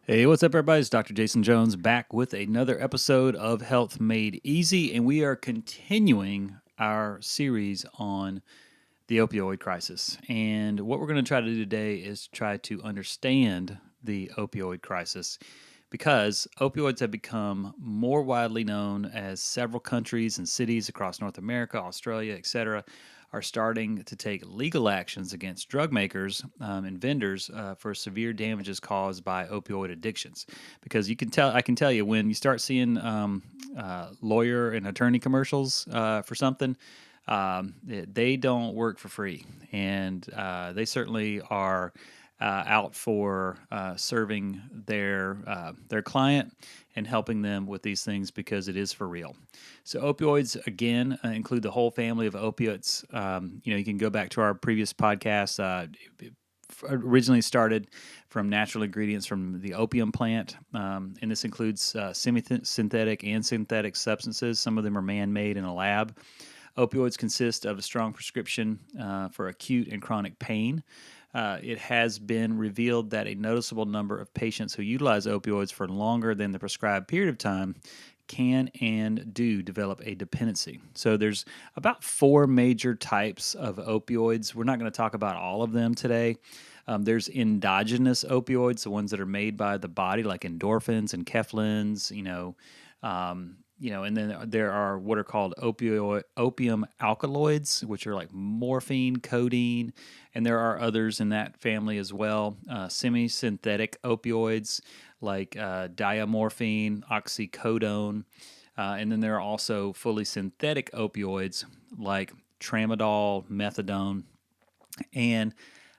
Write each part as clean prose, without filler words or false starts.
Hey, what's up, everybody? It's Dr. Jason Jones back with another episode of Health Made Easy, and we are continuing our series on the opioid crisis. And what we're going to try to do today is try to understand the opioid crisis because opioids have become more widely known as several countries and cities across North America, Australia, etc., are starting to take legal actions against drug makers and vendors for severe damages caused by opioid addictions. Because I can tell you, when you start seeing lawyer and attorney commercials for something, they don't work for free, and they certainly are out for serving their client and helping them with these things because it is for real. So opioids again include the whole family of opiates. You can go back to our previous podcast. It originally started from natural ingredients from the opium plant, and this includes semi-synthetic and synthetic substances. Some of them are man-made in a lab. Opioids consist of a strong prescription for acute and chronic pain. It has been revealed that a noticeable number of patients who utilize opioids for longer than the prescribed period of time can and do develop a dependency. So there's about four major types of opioids. We're not going to talk about all of them today. There's endogenous opioids, the ones that are made by the body, like endorphins and enkephalins, and then there are what are called opium alkaloids, which are like morphine, codeine, and there are others in that family as well. Semi-synthetic opioids like diamorphine, oxycodone, and then there are also fully synthetic opioids like tramadol, methadone. And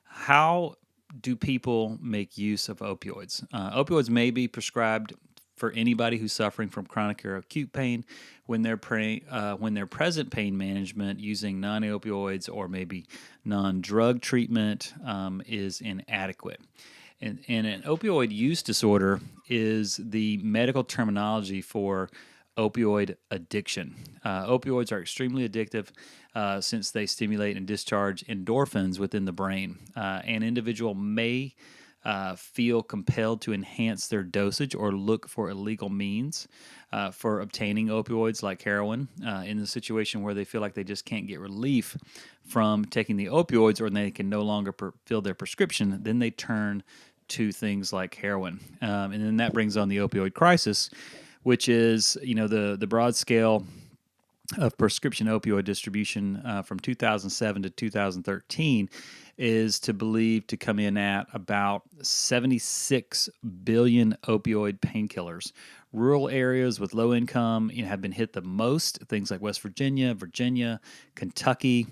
how do people make use of opioids? Opioids may be prescribed for anybody who's suffering from chronic or acute pain when their present pain management using non-opioids or maybe non-drug treatment is inadequate. And an opioid use disorder is the medical terminology for opioid addiction. Opioids are extremely addictive since they stimulate and discharge endorphins within the brain. An individual may feel compelled to enhance their dosage or look for illegal means for obtaining opioids like heroin in the situation where they feel like they just can't get relief from taking the opioids or they can no longer fill their prescription. Then they turn to things like heroin. And then that brings on the opioid crisis, which is, the broad scale of prescription opioid distribution from 2007 to 2013 is to come in at about 76 billion opioid painkillers. Rural areas with low income have been hit the most. Things like West Virginia, Kentucky,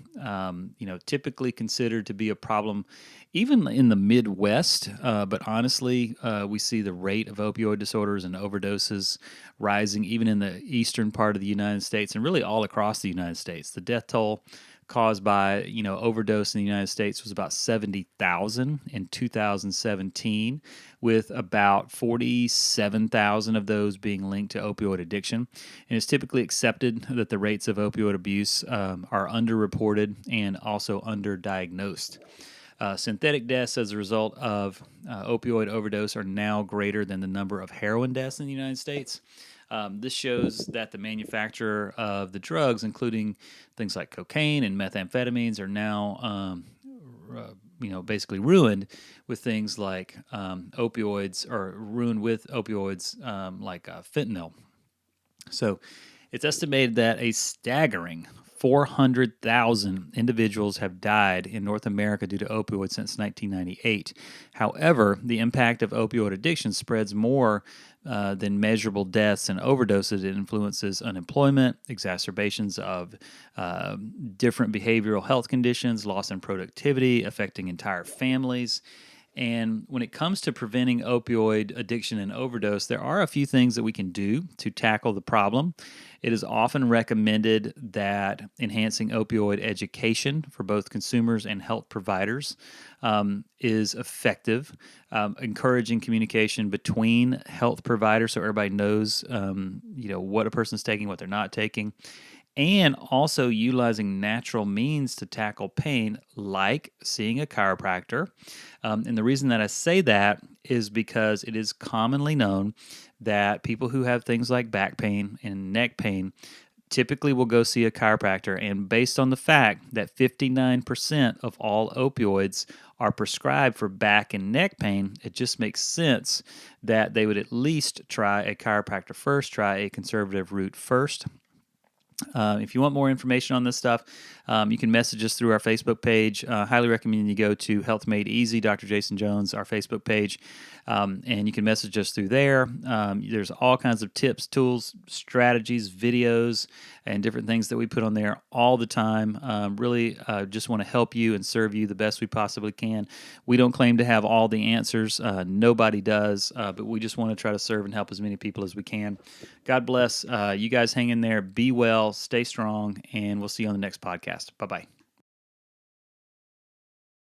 typically considered to be a problem even in the Midwest. But honestly, we see the rate of opioid disorders and overdoses rising even in the eastern part of the United States and really all across the United States. The death toll caused by overdose in the United States was about 70,000 in 2017, with about 47,000 of those being linked to opioid addiction. And it's typically accepted that the rates of opioid abuse are underreported and also underdiagnosed. Synthetic deaths as a result of opioid overdose are now greater than the number of heroin deaths in the United States. This shows that the manufacturer of the drugs, including things like cocaine and methamphetamines, are now basically ruined with things like opioids, or ruined with opioids like fentanyl. So it's estimated that a staggering 400,000 individuals have died in North America due to opioids since 1998. However, the impact of opioid addiction spreads more than measurable deaths and overdoses. It influences unemployment, exacerbations of different behavioral health conditions, loss in productivity, affecting entire families. And when it comes to preventing opioid addiction and overdose, there are a few things that we can do to tackle the problem. It is often recommended that enhancing opioid education for both consumers and health providers is effective. Encouraging communication between health providers so everybody knows, what a person's taking, what they're not taking. And also utilizing natural means to tackle pain, like seeing a chiropractor. And the reason that I say that is because it is commonly known that people who have things like back pain and neck pain typically will go see a chiropractor. And based on the fact that 59% of all opioids are prescribed for back and neck pain, it just makes sense that they would at least try a chiropractor first, try a conservative route first. If you want more information on this stuff, you can message us through our Facebook page. Highly recommend you go to Health Made Easy, Dr. Jason Jones, our Facebook page, and you can message us through there. There's all kinds of tips, tools, strategies, videos, and different things that we put on there all the time. Really just want to help you and serve you the best we possibly can. We don't claim to have all the answers. Nobody does, but we just want to try to serve and help as many people as we can. God bless. You guys hang in there. Be well. Stay strong. And we'll see you on the next podcast. Bye-bye.